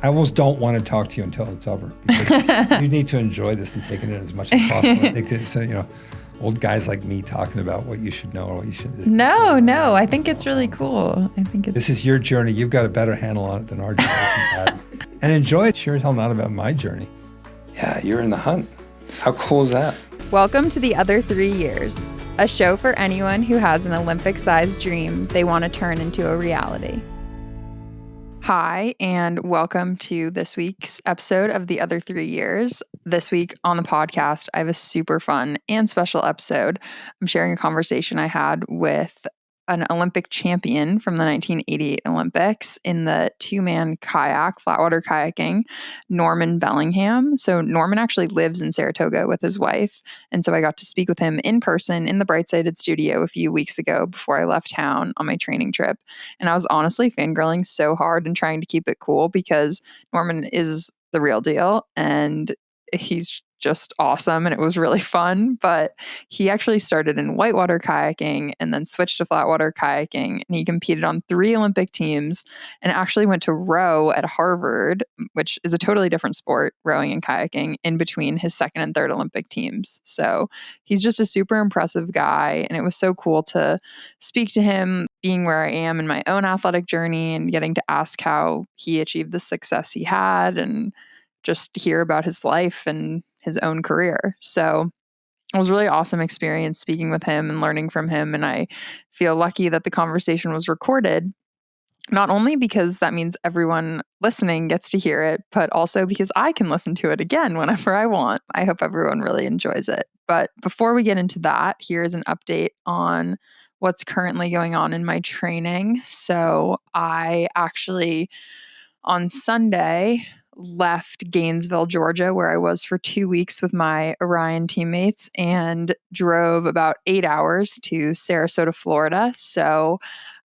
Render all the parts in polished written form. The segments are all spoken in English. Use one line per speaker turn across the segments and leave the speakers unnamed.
I almost don't want to talk to you until it's over, because you need to enjoy this and take it in as much as possible. I think it's, old guys like me talking about what you should know or what you should.
No, I think it's really cool.
This is your journey. You've got a better handle on it than our generation had. And enjoy it. Sure as hell not about my journey. Yeah, you're in the hunt. How cool is that?
Welcome to The Other 3 Years, a show for anyone who has an Olympic-sized dream they want to turn into a reality.
Hi, and welcome to this week's episode of The Other 3 Years. This week on the podcast, I have a super fun and special episode. I'm sharing a conversation I had with an Olympic champion from the 1988 Olympics in the two-man kayak, flatwater kayaking, Norman Bellingham. So Norman actually lives in Saratoga with his wife. And so I got to speak with him in person in the Bright Sided studio a few weeks ago before I left town on my training trip. And I was honestly fangirling so hard and trying to keep it cool because Norman is the real deal and he's just awesome and it was really fun. But he actually started in whitewater kayaking and then switched to flatwater kayaking, and he competed on 3 Olympic teams and actually went to row at Harvard, which is a totally different sport, rowing and kayaking, in between his second and third Olympic teams. So he's just a super impressive guy, and it was so cool to speak to him, being where I am in my own athletic journey and getting to ask how he achieved the success he had and just hear about his life and his own career. So it was a really awesome experience speaking with him and learning from him. And I feel lucky that the conversation was recorded, not only because that means everyone listening gets to hear it, but also because I can listen to it again whenever I want. I hope everyone really enjoys it. But before we get into that, here's an update on what's currently going on in my training. So I actually, on Sunday, left Gainesville, Georgia, where I was for 2 weeks with my Orion teammates, and drove about 8 hours to Sarasota, Florida. So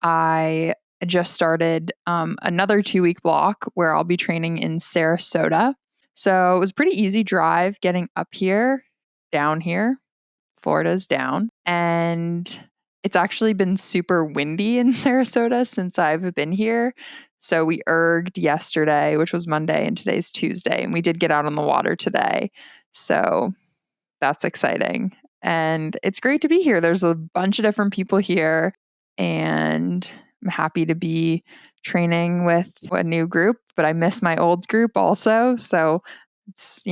I just started another 2-week block where I'll be training in Sarasota. So it was a pretty easy drive getting up here, down here. Florida's down. And it's actually been super windy in Sarasota since I've been here. So we erged yesterday, which was Monday, and today's Tuesday. And we did get out on the water today. So that's exciting. And it's great to be here. There's a bunch of different people here. And I'm happy to be training with a new group. But I miss my old group also. So it's,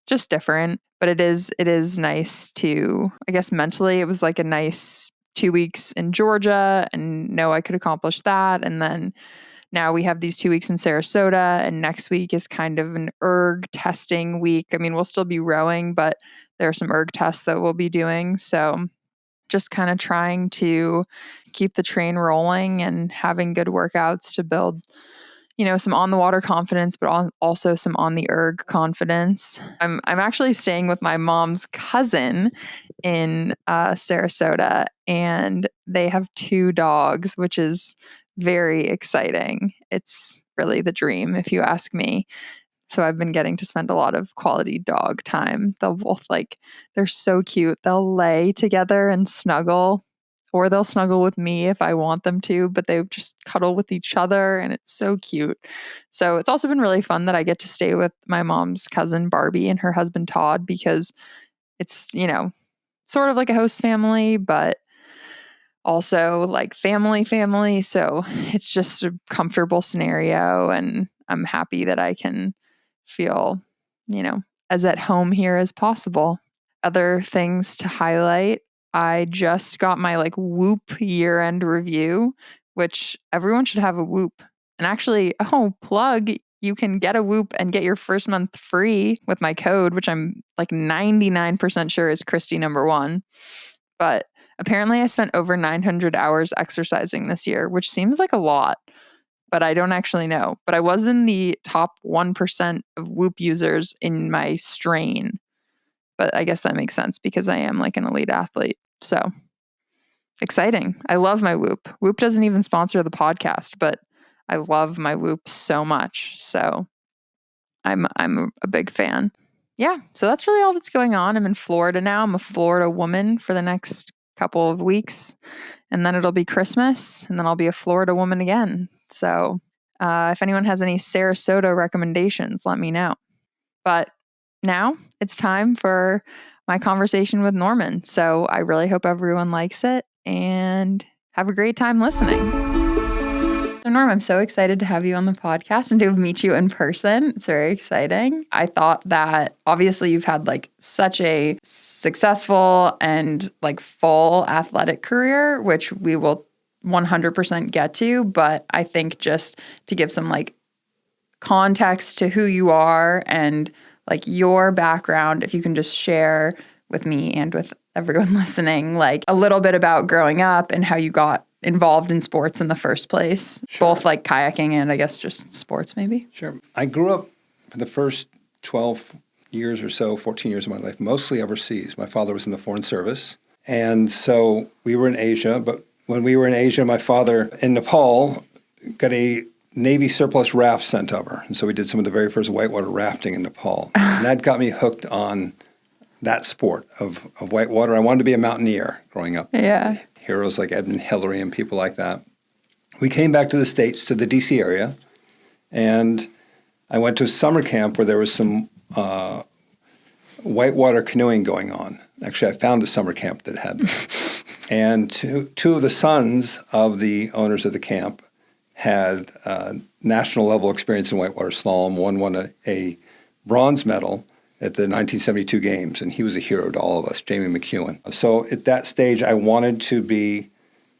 just different. But it is nice to, I guess mentally, it was like a nice 2 weeks in Georgia and know I could accomplish that. And then now we have these 2 weeks in Sarasota, and next week is kind of an erg testing week. I mean, we'll still be rowing, but there are some erg tests that we'll be doing. So just kind of trying to keep the train rolling and having good workouts to build, some on the water confidence, but also some on the erg confidence. I'm actually staying with my mom's cousin in Sarasota, and they have 2 dogs, which is very exciting. It's really the dream, if you ask me. So I've been getting to spend a lot of quality dog time. They'll both they're so cute. They'll lay together and snuggle, or they'll snuggle with me if I want them to, but they just cuddle with each other, and it's so cute. So it's also been really fun that I get to stay with my mom's cousin Barbie and her husband Todd, because it's, sort of like a host family, but also like family. So it's just a comfortable scenario, and I'm happy that I can feel, as at home here as possible. Other things to highlight: I just got my Whoop year-end review, which everyone should have a Whoop. And actually, plug, you can get a Whoop and get your first month free with my code, which I'm 99% sure is Kristi #1. But apparently I spent over 900 hours exercising this year, which seems like a lot, but I don't actually know. But I was in the top 1% of Whoop users in my strain. But I guess that makes sense because I am an elite athlete. So exciting. I love my Whoop. Whoop doesn't even sponsor the podcast, but I love my Whoop so much. So I'm a big fan. Yeah. So that's really all that's going on. I'm in Florida now. I'm a Florida woman for the next couple of weeks, and then it'll be Christmas, and then I'll be a Florida woman again. So If anyone has any Sarasota recommendations, let me know. But now it's time for my conversation with Norman. So I really hope everyone likes it and have a great time listening. So Norm, I'm so excited to have you on the podcast and to meet you in person. It's very exciting. I thought that obviously you've had like such a successful and like full athletic career, which we will 100% get to. But I think just to give some like context to who you are and like your background, if you can just share with me and with everyone listening, like a little bit about growing up and how you got involved in sports in the first place, both like kayaking and I guess just sports maybe.
Sure. I grew up for the first 12 years or so, 14 years of my life, mostly overseas. My father was in the Foreign Service. And so we were in Asia. But when we were in Asia, my father in Nepal got a Navy surplus raft sent over. And so we did some of the very first whitewater rafting in Nepal. And that got me hooked on that sport of whitewater. I wanted to be a mountaineer growing up.
Yeah.
Heroes like Edmund Hillary and people like that. We came back to the States, to the D.C. area, and I went to a summer camp where there was some whitewater canoeing going on. Actually, I found a summer camp that had that. And two of the sons of the owners of the camp had national level experience in whitewater slalom. One won a bronze medal at the 1972 games, and he was a hero to all of us, Jamie McEwen. So at that stage, I wanted to be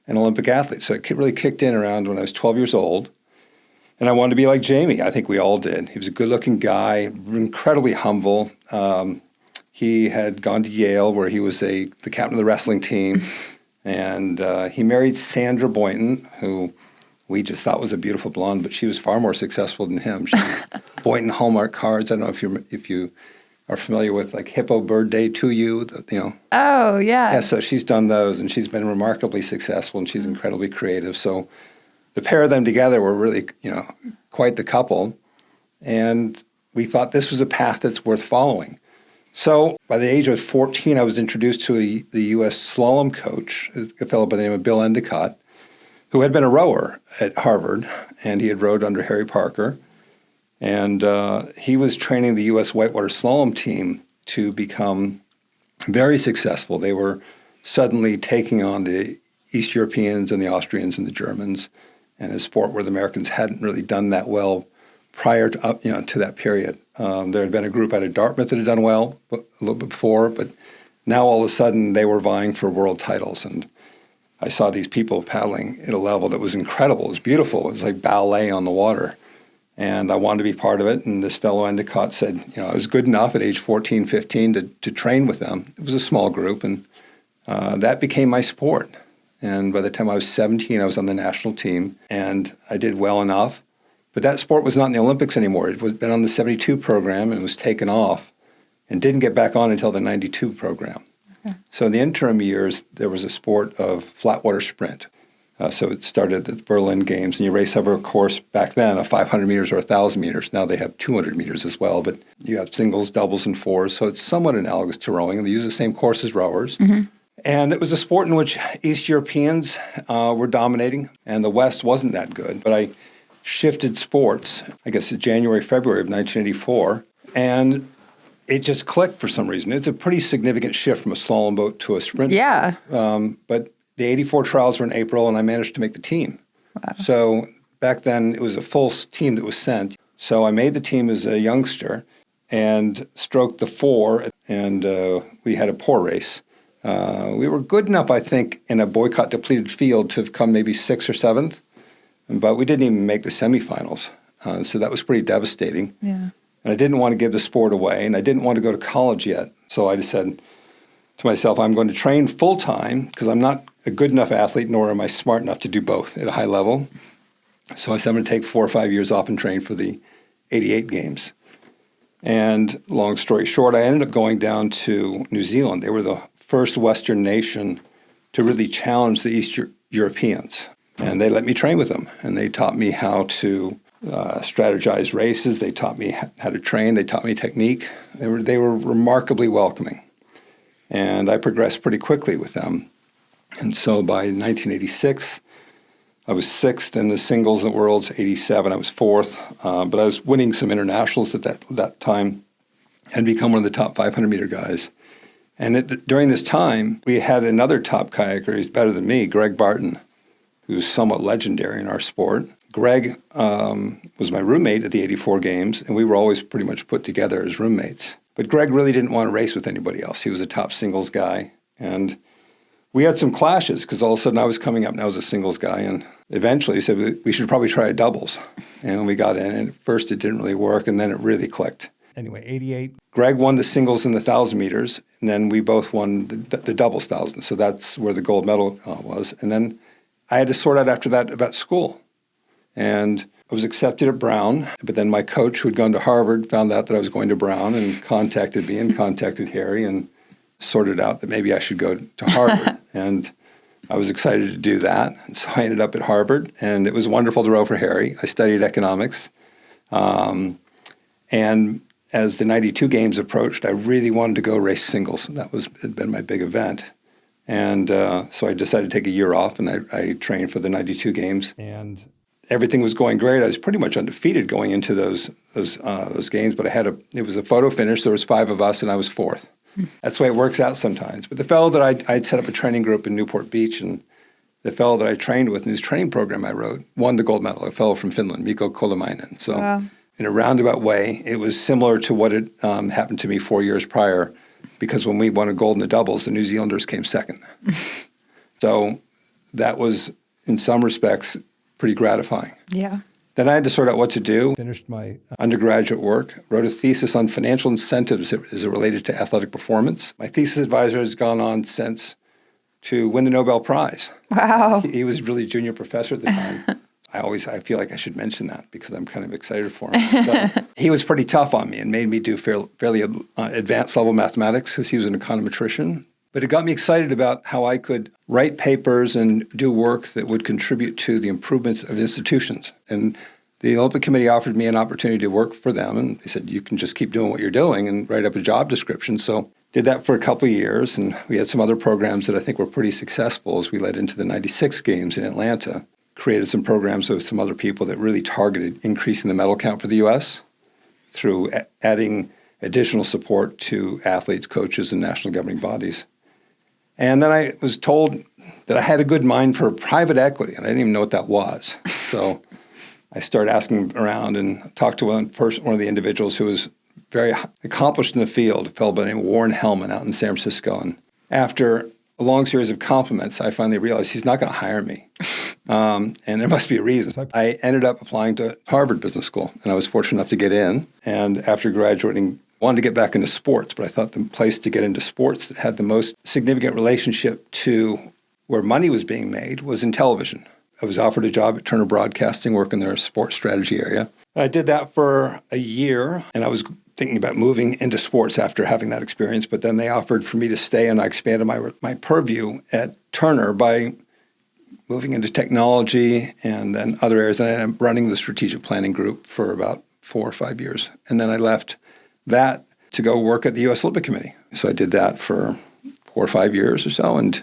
an Olympic athlete. So it really kicked in around when I was 12 years old, and I wanted to be like Jamie. I think we all did. He was a good-looking guy, incredibly humble. He had gone to Yale, where he was the captain of the wrestling team, and he married Sandra Boynton, who we just thought was a beautiful blonde, but she was far more successful than him. She was Boynton Hallmark cards. I don't know if you are familiar with like Hippo Bird Day to You,
Oh, yeah.
Yeah, so she's done those, and she's been remarkably successful, and she's incredibly creative. So the pair of them together were really, quite the couple, and we thought this was a path that's worth following. So by the age of 14, I was introduced to the U.S. slalom coach, a fellow by the name of Bill Endicott, who had been a rower at Harvard, and he had rowed under Harry Parker. And he was training the U.S. whitewater slalom team to become very successful. They were suddenly taking on the East Europeans and the Austrians and the Germans, and a sport where the Americans hadn't really done that well prior to to that period. There had been a group out of Dartmouth that had done well a little bit before, but now all of a sudden they were vying for world titles. And I saw these people paddling at a level that was incredible. It was beautiful. It was like ballet on the water. And I wanted to be part of it. And this fellow Endicott said, I was good enough at age 14, 15 to train with them. It was a small group, and that became my sport. And by the time I was 17, I was on the national team, and I did well enough. But that sport was not in the Olympics anymore. It was been on the 72 program and was taken off and didn't get back on until the 92 program. Okay. So in the interim years, there was a sport of flatwater sprint. So it started at the Berlin Games, and you race over a course back then of 500 meters or 1,000 meters. Now they have 200 meters as well, but you have singles, doubles, and fours. So it's somewhat analogous to rowing. They use the same course as rowers. Mm-hmm. And it was a sport in which East Europeans were dominating, and the West wasn't that good. But I shifted sports, I guess, in January, February of 1984, and it just clicked for some reason. It's a pretty significant shift from a slalom boat to a sprint.
Yeah.
But the 84 trials were in April, and I managed to make the team. Wow. So back then, it was a full team that was sent. So I made the team as a youngster and stroked the 4, and we had a poor race. We were good enough, I think, in a boycott-depleted field to have come maybe 6th or 7th, but we didn't even make the semifinals. So that was pretty devastating. Yeah. And I didn't want to give the sport away, and I didn't want to go to college yet. So I just said to myself, I'm going to train full-time because I'm not a good enough athlete, nor am I smart enough to do both at a high level. So I said I'm going to take 4 or 5 years off and train for the 88 games. And long story short, I ended up going down to New Zealand. They were the first Western nation to really challenge the East Europeans. And they let me train with them. And they taught me how to strategize races. They taught me how to train. They taught me technique. They were remarkably welcoming. And I progressed pretty quickly with them. And so by 1986, I was sixth in the singles at Worlds, 87. I was fourth, but I was winning some internationals at that time and become one of the top 500-meter guys. And during this time, we had another top kayaker. He's better than me, Greg Barton, who's somewhat legendary in our sport. Greg was my roommate at the 84 games, and we were always pretty much put together as roommates. But Greg really didn't want to race with anybody else. He was a top singles guy. And we had some clashes because all of a sudden I was coming up now as a singles guy. And eventually he said, we should probably try a doubles. And we got in. And at first it didn't really work, and then it really clicked. Anyway, 88. Greg won the singles in the 1,000 meters, and then we both won the doubles 1,000. So that's where the gold medal was. And then I had to sort out after that about school. And I was accepted at Brown, but then my coach, who had gone to Harvard, found out that I was going to Brown and contacted me and contacted Harry and sorted out that maybe I should go to Harvard. And I was excited to do that. And so I ended up at Harvard, and it was wonderful to row for Harry. I studied economics. And as the 92 games approached, I really wanted to go race singles. That had been my big event. And so I decided to take a year off, and I trained for the 92 games. And everything was going great. I was pretty much undefeated going into those games, but it was a photo finish. There was 5 of us, and I was fourth. That's the way it works out sometimes. But the fellow that I'd set up a training group in Newport Beach, and the fellow that I trained with in his training program I wrote won the gold medal, a fellow from Finland, Mikko Kolemainen. So wow. In a roundabout way, it was similar to what had happened to me 4 years prior, because when we won a gold in the doubles, the New Zealanders came second. So that was, in some respects, pretty gratifying.
Yeah.
Then I had to sort out what to do. Finished my undergraduate work, wrote a thesis on financial incentives as it related to athletic performance. My thesis advisor has gone on since to win the Nobel Prize.
Wow.
He was really junior professor at the time. I feel like I should mention that because I'm kind of excited for him. So he was pretty tough on me and made me do fairly advanced level mathematics because he was an econometrician. But it got me excited about how I could write papers and do work that would contribute to the improvements of institutions. And the Olympic Committee offered me an opportunity to work for them. And they said, you can just keep doing what you're doing and write up a job description. So did that for a couple of years. And we had some other programs that I think were pretty successful as we led into the 96 games in Atlanta. Created some programs with some other people that really targeted increasing the medal count for the U.S. through adding additional support to athletes, coaches, and national governing bodies. And then I was told that I had a good mind for private equity, and I didn't even know what that was. So I started asking around and talked to one of the individuals who was very accomplished in the field, a fellow by the name of Warren Hellman out in San Francisco. And after a long series of compliments, I finally realized he's not going to hire me. And there must be a reason. So I ended up applying to Harvard Business School, and I was fortunate enough to get in. And after graduating, wanted to get back into sports, but I thought the place to get into sports that had the most significant relationship to where money was being made was in television. I was offered a job at Turner Broadcasting, working their sports strategy area. I did that for a year, and I was thinking about moving into sports after having that experience, but then they offered for me to stay, and I expanded my purview at Turner by moving into technology and then other areas. And I'm running the strategic planning group for about 4 or 5 years. And then I left that to go work at the U.S. Olympic Committee. So I did that for 4 or 5 years or so. And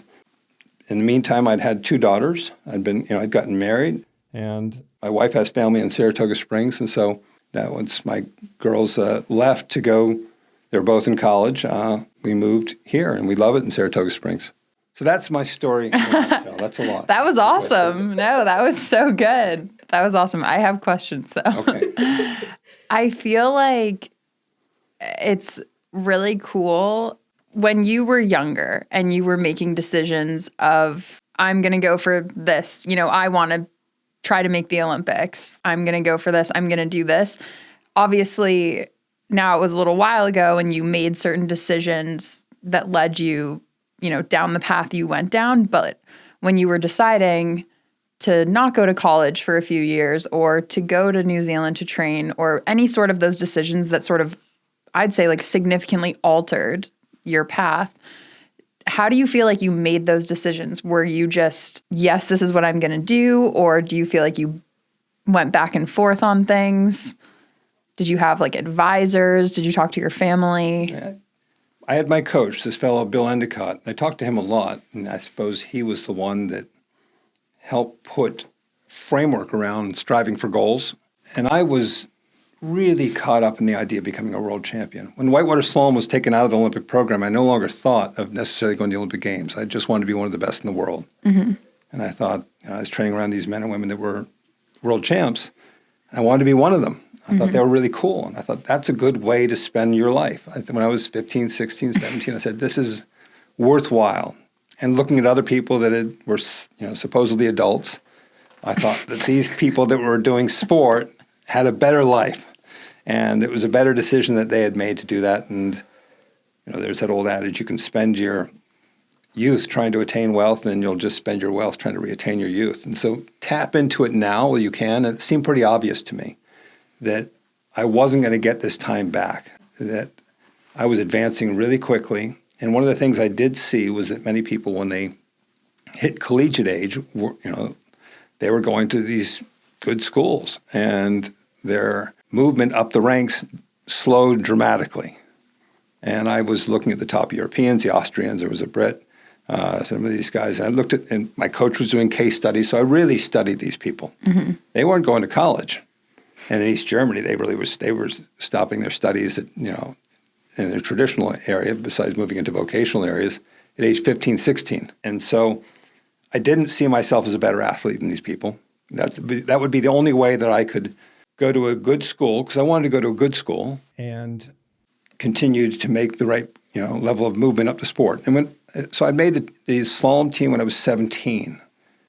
in the meantime, I'd had 2 daughters. I'd gotten married, and my wife has family in Saratoga Springs. And so that once my girls left to go, they were both in college, we moved here, and we love it in Saratoga Springs. So that's my story in a nutshell. That's a lot.
That was awesome. No, that was so good. That was awesome. I have questions, though.
Okay.
I feel like it's really cool when you were younger and you were making decisions of, I'm going to go for this. I want to try to make the Olympics. I'm going to go for this. I'm going to do this. Obviously, now it was a little while ago and you made certain decisions that led you, down the path you went down. But when you were deciding to not go to college for a few years or to go to New Zealand to train or any sort of those decisions that sort of, I'd say, like significantly altered your path, how do you feel like you made those decisions? Were you just, yes, this is what I'm going to do? Or do you feel like you went back and forth on things? Did you have like advisors? Did you talk to your family?
Yeah. I had my coach, this fellow, Bill Endicott. I talked to him a lot, and I suppose he was the one that helped put framework around striving for goals. And I was really caught up in the idea of becoming a world champion. When whitewater slalom was taken out of the Olympic program, I no longer thought of necessarily going to the Olympic Games. I just wanted to be one of the best in the world. Mm-hmm. And I thought, I was training around these men and women that were world champs. I wanted to be one of them. I thought they were really cool. And I thought, that's a good way to spend your life. When I was 15, 16, 17, I said, this is worthwhile. And looking at other people that were supposedly adults, I thought that these people that were doing sport had a better life. And it was a better decision that they had made to do that. And, there's that old adage, you can spend your youth trying to attain wealth, and you'll just spend your wealth trying to reattain your youth. And so tap into it now while you can. And it seemed pretty obvious to me that I wasn't going to get this time back, that I was advancing really quickly. And one of the things I did see was that many people, when they hit collegiate age, they were going to these good schools, and their movement up the ranks slowed dramatically. And I was looking at the top Europeans, the Austrians, there was a Brit, some of these guys. And I looked at, and my coach was doing case studies, so I really studied these people. Mm-hmm. They weren't going to college. And in East Germany, they were stopping their studies at, in their traditional area, besides moving into vocational areas, at age 15, 16. And so I didn't see myself as a better athlete than these people. That would be the only way that I could go to a good school, because I wanted to go to a good school and continue to make the right level of movement up the sport. And so I made the slalom team when I was 17.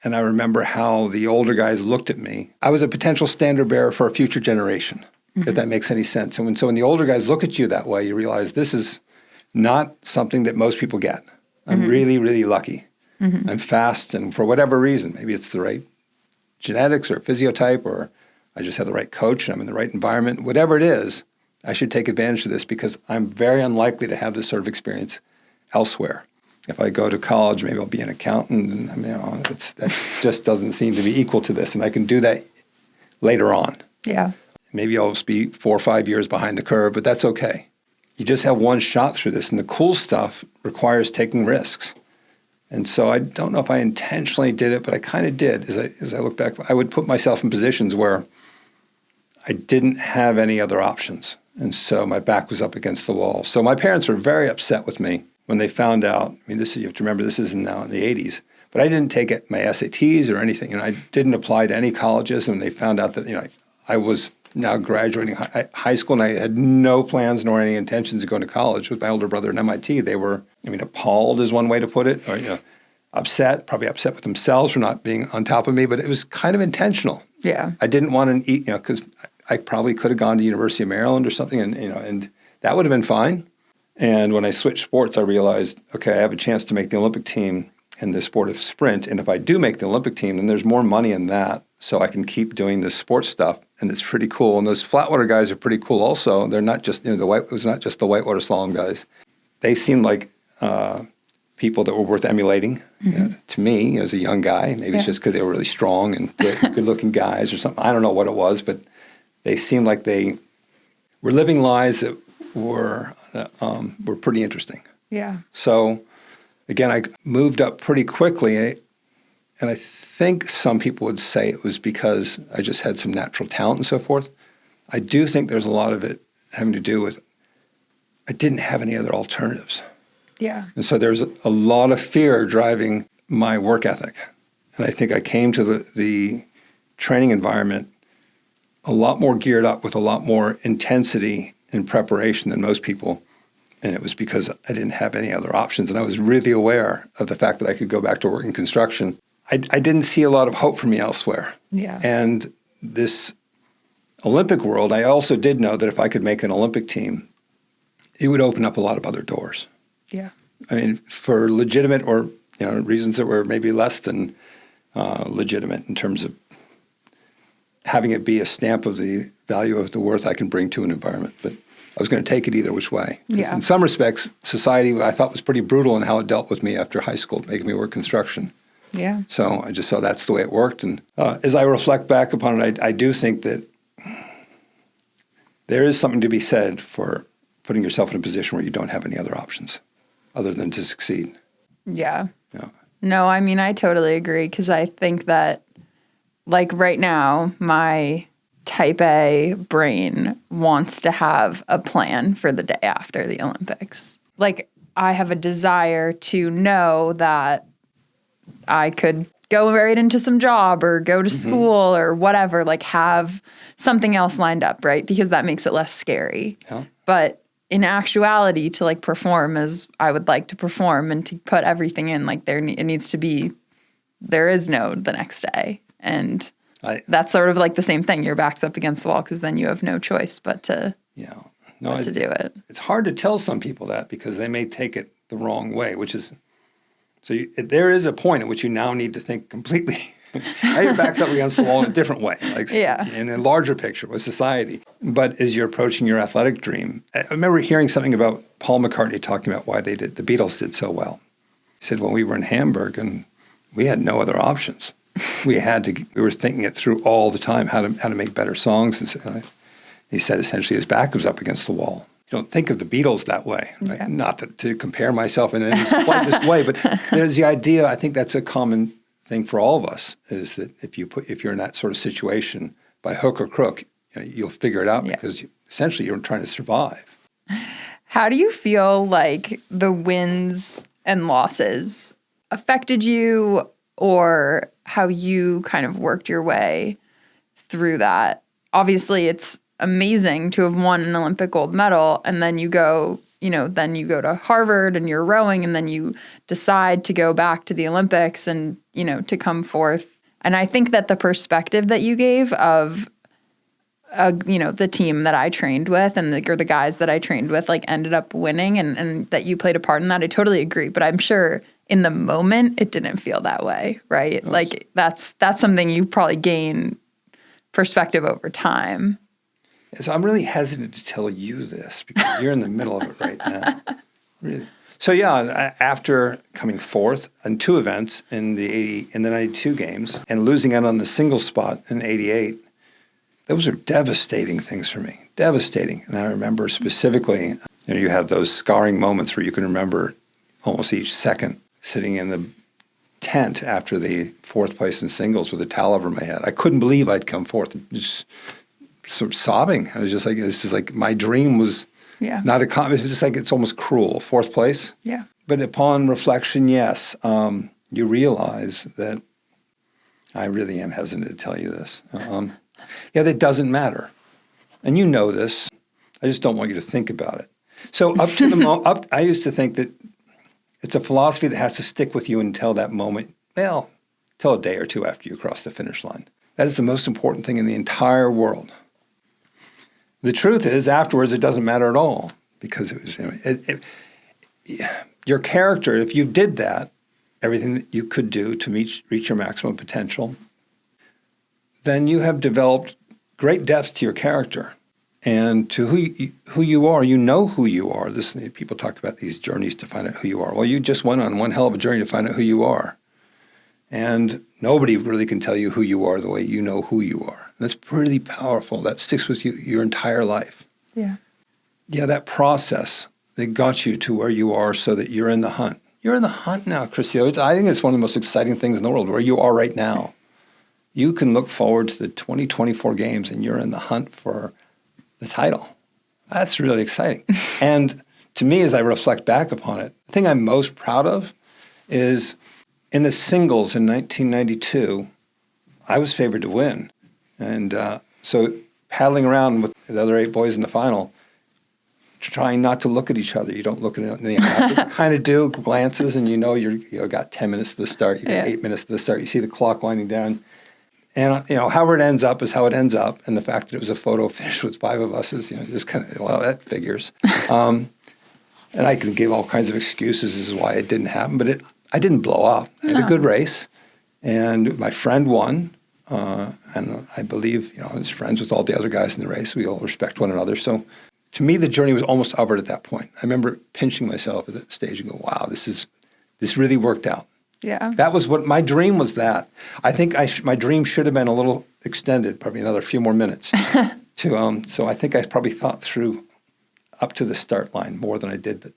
And I remember how the older guys looked at me. I was a potential standard bearer for a future generation, if that makes any sense. And when the older guys look at you that way, you realize this is not something that most people get. I'm really, really lucky. Mm-hmm. I'm fast, and for whatever reason, maybe it's the right genetics or physiotype, or I just have the right coach and I'm in the right environment. Whatever it is, I should take advantage of this, because I'm very unlikely to have this sort of experience elsewhere. If I go to college, maybe I'll be an accountant, and that just doesn't seem to be equal to this, and I can do that later on.
Yeah.
Maybe I'll be 4 or 5 years behind the curve, but that's okay. You just have one shot through this, and the cool stuff requires taking risks. And so I don't know if I intentionally did it, but I kind of did. As I look back, I would put myself in positions where I didn't have any other options, and so my back was up against the wall. So my parents were very upset with me when they found out. I mean, you have to remember, this is now in the 80s, but I didn't take my SATs or anything, and I didn't apply to any colleges. And when they found out that I was now graduating high school, and I had no plans nor any intentions of going to college with my older brother at MIT, they were, appalled is one way to put it, or probably upset with themselves for not being on top of me. But it was kind of intentional. Yeah, I didn't want to eat, because I probably could have gone to University of Maryland or something, and that would have been fine. And when I switched sports, I realized, okay, I have a chance to make the Olympic team in the sport of sprint. And if I do make the Olympic team, then there's more money in that. So I can keep doing this sports stuff. And it's pretty cool. And those flatwater guys are pretty cool also. They're not just, it was not just the whitewater slalom guys. They seemed like people that were worth emulating to me as a young guy. Maybe it's just because they were really strong and good-looking guys or something. I don't know what it was, but they seemed like they were living lives that were pretty interesting. Yeah. So, again, I moved up pretty quickly, and I think some people would say it was because I just had some natural talent and so forth. I do think there's a lot of it having to do with I didn't have any other alternatives. Yeah. And so there's a lot of fear driving my work ethic. And I think I came to the training environment a lot more geared up with a lot more intensity in preparation than most people. And it was because I didn't have any other options. And I was really aware of the fact that I could go back to work in construction. I didn't see a lot of hope for me elsewhere. Yeah. And this Olympic world, I also did know that if I could make an Olympic team, it would open up a lot of other doors. Yeah. I mean, for legitimate or reasons that were maybe less than legitimate in terms of having it be a stamp of the value of the worth I can bring to an environment. But I was going to take it either which way. Yeah. In some respects, society I thought was pretty brutal in how it dealt with me after high school, making me work construction. Yeah. So I just saw that's the way it worked. And as I reflect back upon it, I do think that there is something to be said for putting yourself in a position where you don't have any other options other than to succeed.
Yeah. Yeah. No, I mean, I totally agree because I think that like right now, my type A brain wants to have a plan for the day after the Olympics. Like I have a desire to know that I could go right into some job or go to school or whatever, like have something else lined up, right? Because that makes it less scary.
Yeah.
But in actuality, to like perform as I would like to perform and to put everything in, like it needs to be, there is no the next day. And that's sort of like the same thing. Your back's up against the wall because then you have no choice but to, to do it.
It's hard to tell some people that because they may take it the wrong way, which is, there is a point at which you now need to think completely. Now your back's up against the wall in a different way, like in a larger picture with society. But as you're approaching your athletic dream, I remember hearing something about Paul McCartney talking about why the Beatles did so well. He said, well, we were in Hamburg and we had no other options. We were thinking it through all the time, how to make better songs. And he said essentially his back was up against the wall. You don't think of the Beatles that way, right? Yeah. Not to compare myself in any slightest way, but there's the idea. I think that's a common thing for all of us, is that if you're in that sort of situation, by hook or crook, you'll figure it out because essentially you're trying to survive.
How do you feel like the wins and losses affected you, or how you kind of worked your way through that? Obviously, it's amazing to have won an Olympic gold medal, and then you go to Harvard and you're rowing, and then you decide to go back to the Olympics and, to come forth. And I think that the perspective that you gave of, the team that I trained with and the guys that I trained with, like, ended up winning and that you played a part in that, I totally agree. But I'm sure in the moment it didn't feel that way, right? Nice. Like that's something you probably gain perspective over time.
So I'm really hesitant to tell you this because you're in the middle of it right now. Really. So after coming fourth in two events in the 92 games and losing out on the single spot in 88, those are devastating things for me. Devastating. And I remember specifically, you have those scarring moments where you can remember almost each second sitting in the tent after the fourth place in singles with a towel over my head. I couldn't believe I'd come fourth. Just sort of sobbing. I was just like, this is like my dream was not it was just like, it's almost cruel. Fourth place.
Yeah.
But upon reflection, yes, you realize that I really am hesitant to tell you this. That doesn't matter. And you know this. I just don't want you to think about it. So up to the I used to think that it's a philosophy that has to stick with you until that moment, till a day or two after you cross the finish line. That is the most important thing in the entire world. The truth is, afterwards, it doesn't matter at all because it was your character. If you did that, everything that you could do to reach your maximum potential, then you have developed great depth to your character and to who you are. You know who you are. People talk about these journeys to find out who you are. Well, you just went on one hell of a journey to find out who you are. And nobody really can tell you who you are the way you know who you are. And that's pretty powerful. That sticks with you your entire life.
Yeah.
Yeah, that process that got you to where you are so that you're in the hunt. You're in the hunt now, Kristi. I think it's one of the most exciting things in the world, where you are right now. You can look forward to the 2024 games and you're in the hunt for the title. That's really exciting. And to me, as I reflect back upon it, the thing I'm most proud of is in the singles in 1992, I was favored to win. And so paddling around with the other 8 boys in the final, trying not to look at each other. You don't look at it in the eye. You kind of do glances, and you got 10 minutes to the start. You got 8 minutes to the start. You see the clock winding down. And, however it ends up is how it ends up. And the fact that it was a photo finish with 5 of us is, just kind of, well, that figures. And I can give all kinds of excuses as to why it didn't happen, but I didn't blow up. I had a good race, and my friend won. And I believe, I was friends with all the other guys in the race. We all respect one another. So to me, the journey was almost over at that point. I remember pinching myself at that stage and go, wow, this really worked out.
Yeah.
That was what my dream was. That I think my dream should have been a little extended, probably another few more minutes. So I think I probably thought through up to the start line more than I did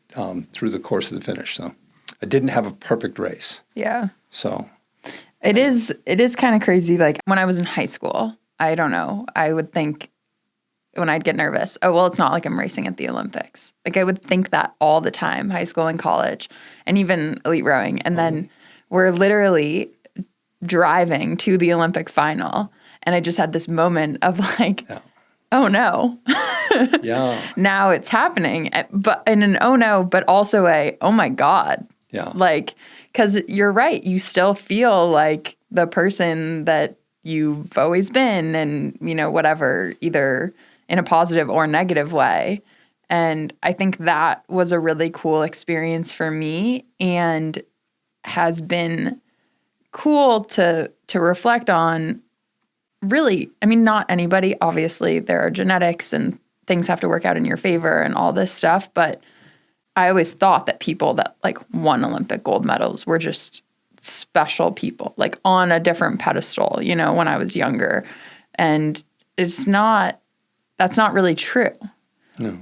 through the course of the finish. So I didn't have a perfect race.
Yeah.
So.
It is kind of crazy. Like when I was in high school, I don't know, I would think when I'd get nervous, oh, well, it's not like I'm racing at the Olympics. Like I would think that all the time, high school and college, and even elite rowing. And then we're literally driving to the Olympic final. And I just had this moment of like, oh no.
Yeah.
Now it's happening. But in an oh no, but also a oh my God.
Yeah.
Like, because you're right. You still feel like the person that you've always been and, you know, whatever, either in a positive or negative way. And I think that was a really cool experience for me and has been cool to reflect on. Really, I mean, not anybody. Obviously, there are genetics and things have to work out in your favor and all this stuff. But I always thought that people that like won Olympic gold medals were just special people, like on a different pedestal, you know, when I was younger. And that's not really true.
No.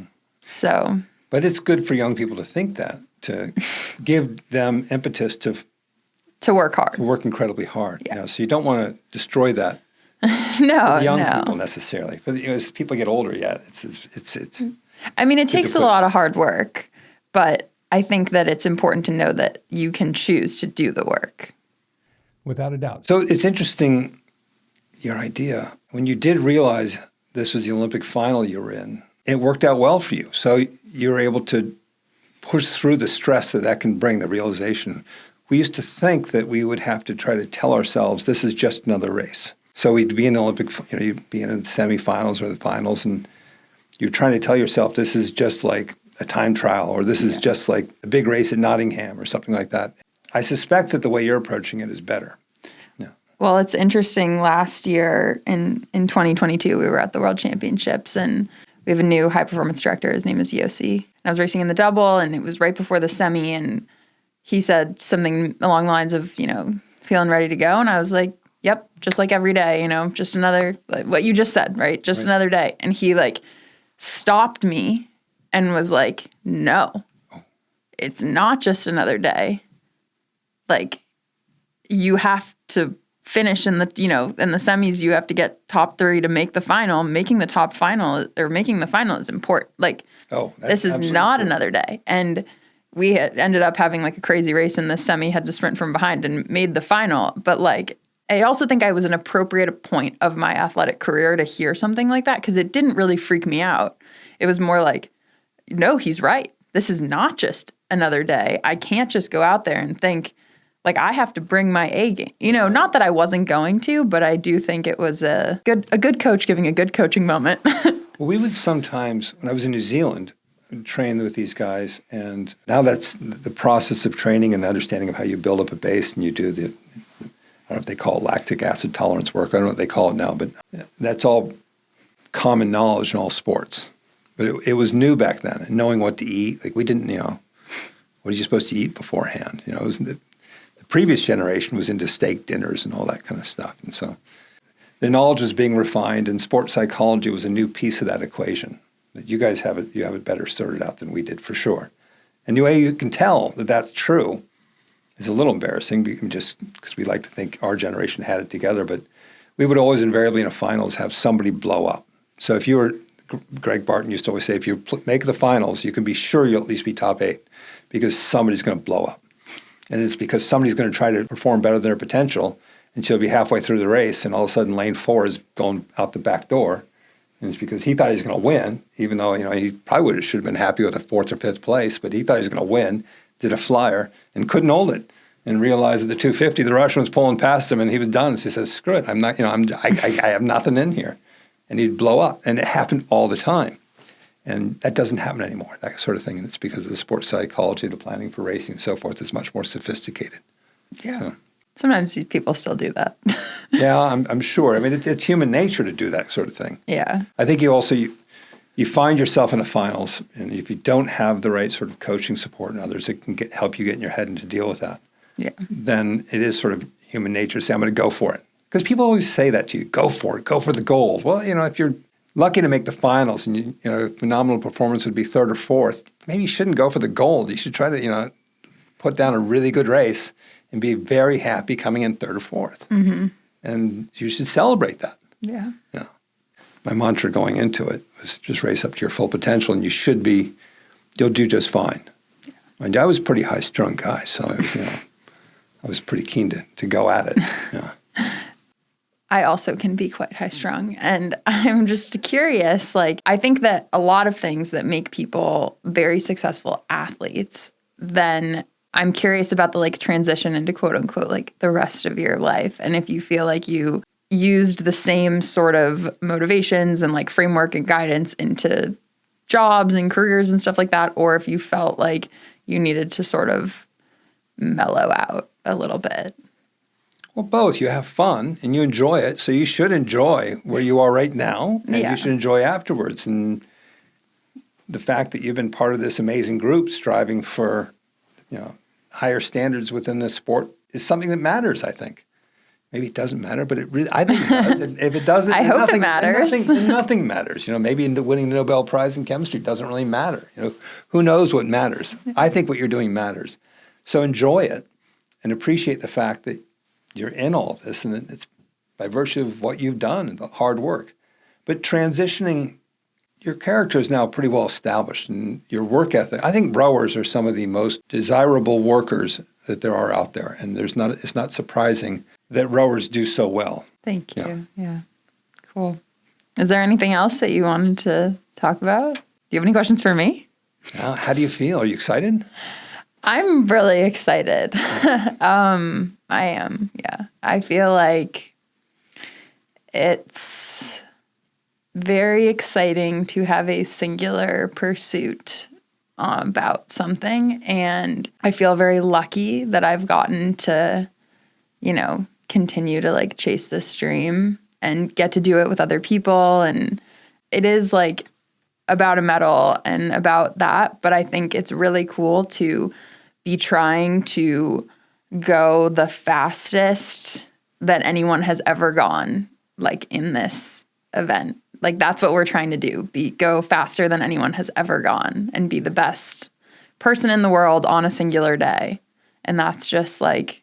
So.
But it's good for young people to think that, to give them impetus to
work hard.
To work incredibly hard.
Yeah.
You know, so you don't want to destroy that.
No,
young people necessarily. But as people get older, it's.
I mean, it takes a lot of hard work, but I think that it's important to know that you can choose to do the work.
Without a doubt. So it's interesting, your idea. When you did realize this was the Olympic final you were in, it worked out well for you. So you were able to push through the stress that can bring, the realization. We used to think that we would have to try to tell ourselves this is just another race. So we'd be in the Olympic, you'd be in the semifinals or the finals, and you're trying to tell yourself this is just like a time trial, or this is just like a big race at Nottingham or something like that. I suspect that the way you're approaching it is better. Yeah.
Well, it's interesting. Last year in 2022, we were at the World Championships, and we have a new high-performance director. His name is Yossi. And I was racing in the double, and it was right before the semi, and he said something along the lines of, you know, feeling ready to go. And I was like, yep, just like every day, you know, just another, like what you just said, right? Just another day. And he like stopped me and was like, no, it's not just another day. Like you have to finish in the, you know, in the semis, you have to get top 3 to make the final. Making the final is important. Like this is not another day. And we had ended up having like a crazy race in the semi, had to sprint from behind and made the final. But like, I also think I was an appropriate point of my athletic career to hear something like that because it didn't really freak me out. It was more like, no, he's right. This is not just another day. I can't just go out there and think like I have to bring my A game. You know, not that I wasn't going to, but I do think it was a good coach giving a good coaching moment.
Well, we would sometimes, when I was in New Zealand, train with these guys, and now that's the process of training and the understanding of how you build up a base and you do the, I don't know if they call it lactic acid tolerance work. I don't know what they call it now, but that's all common knowledge in all sports. But it was new back then, and knowing what to eat. Like we didn't, you know, what are you supposed to eat beforehand? You know, it was the previous generation was into steak dinners and all that kind of stuff. And so the knowledge was being refined, and sports psychology was a new piece of that equation. That you guys have it better sorted out than we did for sure. And the way you can tell that that's true is a little embarrassing, just because we like to think our generation had it together, but we would always invariably in a finals have somebody blow up. So if you were, Greg Barton used to always say, if you make the finals, you can be sure you'll at least be top 8 because somebody's going to blow up. And it's because somebody's going to try to perform better than their potential, and she'll be halfway through the race, and all of a sudden lane 4 is going out the back door. And it's because he thought he was going to win, even though, you know, he probably should have been happy with a 4th or 5th place, but he thought he was going to win, did a flyer, and couldn't hold it, and realized at the 250 the Russian was pulling past him, and he was done. So he says, "Screw it, I'm not, you know, I have nothing in here," and he'd blow up, and it happened all the time, and that doesn't happen anymore. That sort of thing, and it's because of the sports psychology, the planning for racing, and so forth is much more sophisticated.
Yeah. So. Sometimes people still do that.
Yeah, I'm sure. I mean, it's human nature to do that sort of thing.
Yeah.
I think you find yourself in the finals, and if you don't have the right sort of coaching support and others that can help you get in your head and to deal with that, then it is sort of human nature to say, I'm going to go for it. Because people always say that to you, go for it, go for the gold. Well, you know, if you're lucky to make the finals and you know, a phenomenal performance would be 3rd or 4th, maybe you shouldn't go for the gold. You should try to, you know, put down a really good race and be very happy coming in third or fourth.
Mm-hmm.
And you should celebrate that.
Yeah.
Yeah. My mantra going into it was just race up to your full potential, and you'll do just fine. Yeah. And I was a pretty high-strung guy, so I was pretty keen to go at it. Yeah.
I also can be quite high-strung, and I'm just curious. Like, I think that a lot of things that make people very successful athletes, then I'm curious about the like transition into quote unquote like the rest of your life, and if you feel like you used the same sort of motivations and like framework and guidance into jobs and careers and stuff like that, or if you felt like you needed to sort of mellow out a little bit.
Well, both. You have fun and you enjoy it, so you should enjoy where you are right now, and
Yeah.
you should enjoy afterwards. And the fact that you've been part of this amazing group striving for, higher standards within this sport is something that matters, I think. Maybe it doesn't matter, but I think it does. If it doesn't,
I hope it matters.
Nothing matters. Maybe winning the Nobel Prize in chemistry doesn't really matter. Who knows what matters? I think what you're doing matters. So enjoy it and appreciate the fact that you're in all of this, and that it's by virtue of what you've done and the hard work. But transitioning, your character is now pretty well established, and your work ethic. I think rowers are some of the most desirable workers that there are out there, and it's not surprising that rowers do so well.
Thank you. Yeah. Cool. Is there anything else that you wanted to talk about? Do you have any questions for me?
How do you feel? Are you excited?
I'm really excited. I am. Yeah. I feel like it's very exciting to have a singular pursuit about something. And I feel very lucky that I've gotten to, continue to like chase this dream and get to do it with other people. And it is like about a medal and about that. But I think it's really cool to be trying to go the fastest that anyone has ever gone, like in this event. Like that's what we're trying to do, go faster than anyone has ever gone and be the best person in the world on a singular day. And that's just like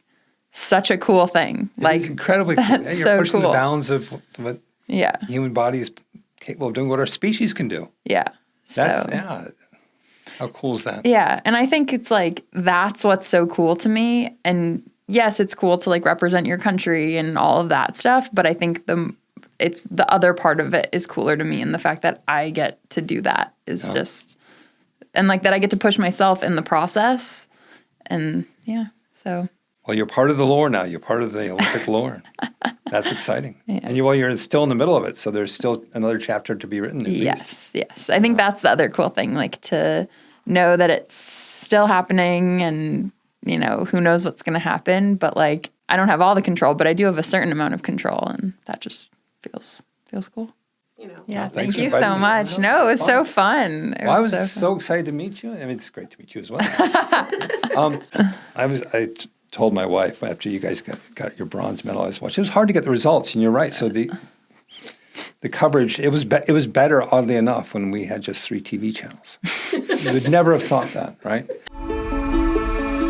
such a cool thing.
It's incredibly cool.
That's
You're
so
pushing
cool.
the bounds of what human body is capable of doing, what our species can do.
Yeah.
How cool is that?
Yeah. And I think it's like, that's what's so cool to me. And yes, it's cool to like represent your country and all of that stuff. But I think it's the other part of it is cooler to me. And the fact that I get to do that is just, and like that I get to push myself in the process. And so.
Well, you're part of the lore now. You're part of the Olympic lore. That's exciting. Yeah. And you're still in the middle of it, so there's still another chapter to be written.
Yes. I think that's the other cool thing, like to know that it's still happening, and who knows what's going to happen. But like, I don't have all the control, but I do have a certain amount of control, and that just feels cool. Yeah, thank you so much. No, it was so fun.
I was so excited to meet you. I mean, it's great to meet you as well. I told my wife after you guys got your bronze medal, I was watching. It was hard to get the results, and you're right. So the coverage, it was better, oddly enough, when we had just 3 TV channels. You would never have thought that, right?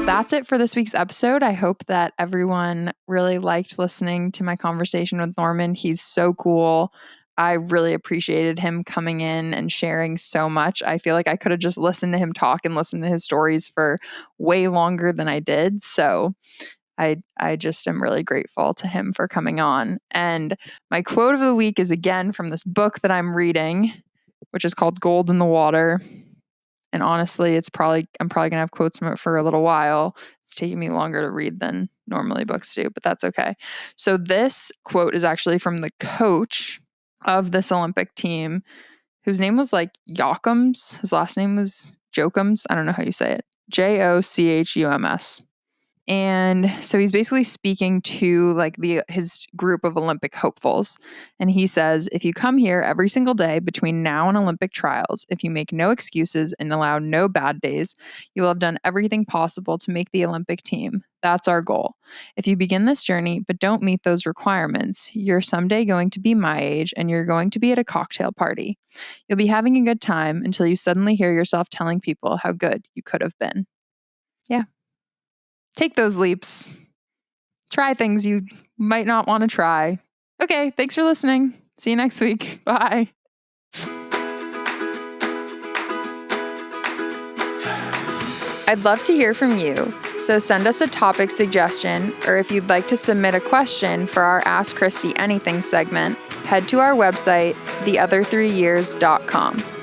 That's it for this week's episode. I hope that everyone really liked listening to my conversation with Norman. He's so cool. I really appreciated him coming in and sharing so much. I feel like I could have just listened to him talk and listened to his stories for way longer than I did. So I just am really grateful to him for coming on. And my quote of the week is again from this book that I'm reading, which is called Gold in the Water. And honestly, I'm probably going to have quotes from it for a little while. It's taking me longer to read than normally books do, but that's okay. So this quote is actually from the coach of this Olympic team, whose name was like Jochums. His last name was Jochums. I don't know how you say it. Jochums. And so he's basically speaking to like his group of Olympic hopefuls. And he says, if you come here every single day between now and Olympic trials, if you make no excuses and allow no bad days, you will have done everything possible to make the Olympic team. That's our goal. If you begin this journey but don't meet those requirements, you're someday going to be my age and you're going to be at a cocktail party. You'll be having a good time until you suddenly hear yourself telling people how good you could have been. Yeah. Take those leaps. try things you might not want to try. Okay, thanks for listening. See you next week. Bye.
I'd love to hear from you, so send us a topic suggestion, or if you'd like to submit a question for our Ask Kristi Anything segment, head to our website, theother3years.com.